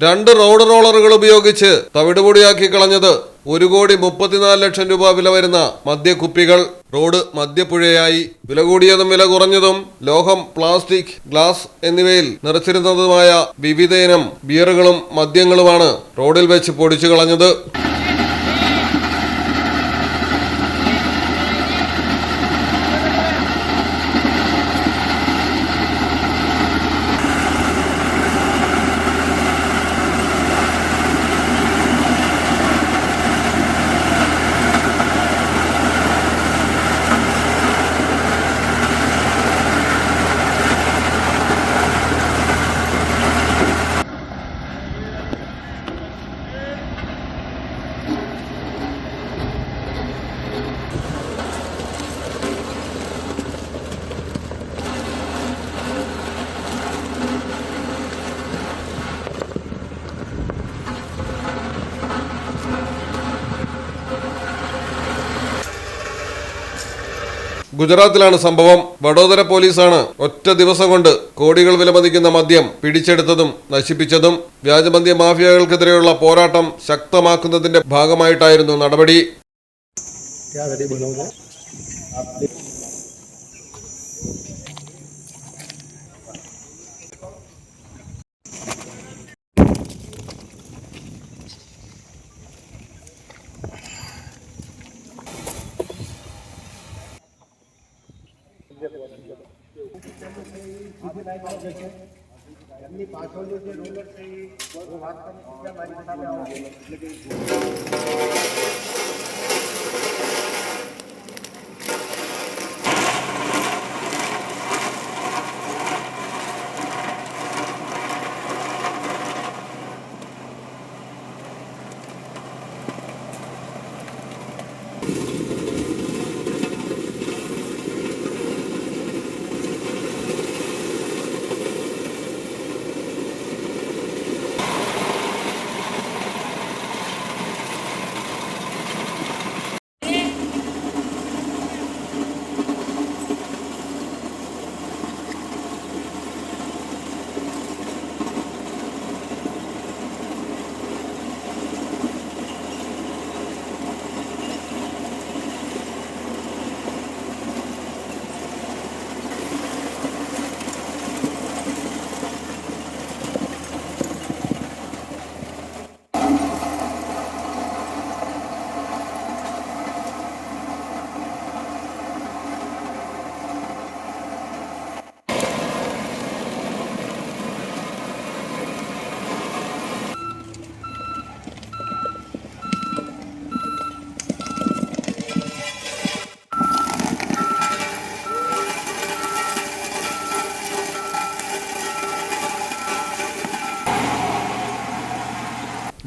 2 road റോളറുകൾ ഉപയോഗിച്ച് തവിടുപൊടിയാക്കി കളഞ്ഞത് 1,34,00,000 രൂപ വില വരുന്ന മദ്യക്കുപ്പികൾ. റോഡ് മദ്യപ്പുഴയായി. വില കൂടിയതും വില കുറഞ്ഞതും ലോഹം, പ്ലാസ്റ്റിക്, ഗ്ലാസ് എന്നിവയിൽ നിറച്ചിരുന്നതുമായ വിവിധയിനം ബിയറുകളും മദ്യങ്ങളുമാണ് റോഡിൽ വെച്ച് പൊടിച്ചു കളഞ്ഞത്. ഗുജറാത്തിലാണ് സംഭവം. വഡോദര പോലീസാണ് ഒറ്റ ദിവസം കൊണ്ട് കോടികൾ വിലമതിക്കുന്ന മദ്യം പിടിച്ചെടുത്തതും നശിപ്പിച്ചതും. വ്യാജമദ്യ മാഫിയകൾക്കെതിരെയുള്ള പോരാട്ടം ശക്തമാക്കുന്നതിന്റെ ഭാഗമായിട്ടായിരുന്നു നടപടി.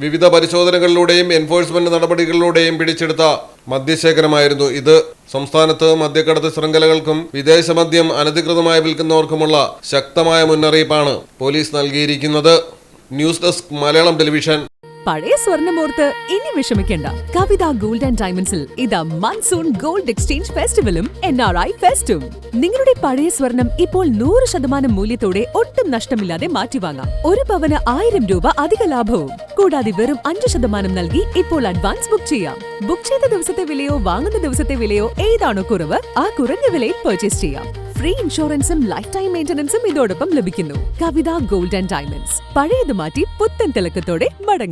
വിവിധ പരിശോധനകളിലൂടെയും എൻഫോഴ്സ്മെന്റ് നടപടികളിലൂടെയും പിടിച്ചെടുത്ത മദ്യശേഖരമായിരുന്നു ഇത്. സംസ്ഥാനത്ത് മദ്യക്കടത്ത് ശൃംഖലകൾക്കും വിദേശ മദ്യം അനധികൃതമായി വിൽക്കുന്നവർക്കുമുള്ള ശക്തമായ മുന്നറിയിപ്പാണ് പോലീസ് നൽകിയിരിക്കുന്നത്. News desk Malayalam television. പഴയ സ്വർണ്ണമോർത്ത് ഇനി വിഷമിക്കേണ്ട. കവിത ഗോൾഡ് ആൻഡ് ഡയമണ്ട്സിൽ ഇതാ മൺസൂൺ ഗോൾഡ് എക്സ്ചേഞ്ച് ഫെസ്റ്റിവലും NRI ഫെസ്റ്റും. നിങ്ങളുടെ പഴയ സ്വർണം ഇപ്പോൾ 100% മൂല്യത്തോടെ ഒട്ടും നഷ്ടമില്ലാതെ മാറ്റിവാങ്ങാം. 1 പവന് 1000 രൂപ അധിക ലാഭവും. കൂടാതെ വെറും 5% നൽകി ഇപ്പോൾ അഡ്വാൻസ് ബുക്ക് ചെയ്യാം. ബുക്ക് ചെയ്ത ദിവസത്തെ വിലയോ വാങ്ങുന്ന ദിവസത്തെ വിലയോ ഏതാണോ കുറവ്, ആ കുറഞ്ഞ വിലയിൽ പർച്ചേസ് ചെയ്യാം. ഫ്രീ ഇൻഷുറൻസും ലൈഫ് ടൈം മെയിന്റനൻസും ഇതോടൊപ്പം ലഭിക്കുന്നു. കവിത ഗോൾഡ് ആൻഡ് ഡയമണ്ട്സ്. പഴയത് മാറ്റി പുത്തൻ തിളക്കത്തോടെ മടങ്ങും.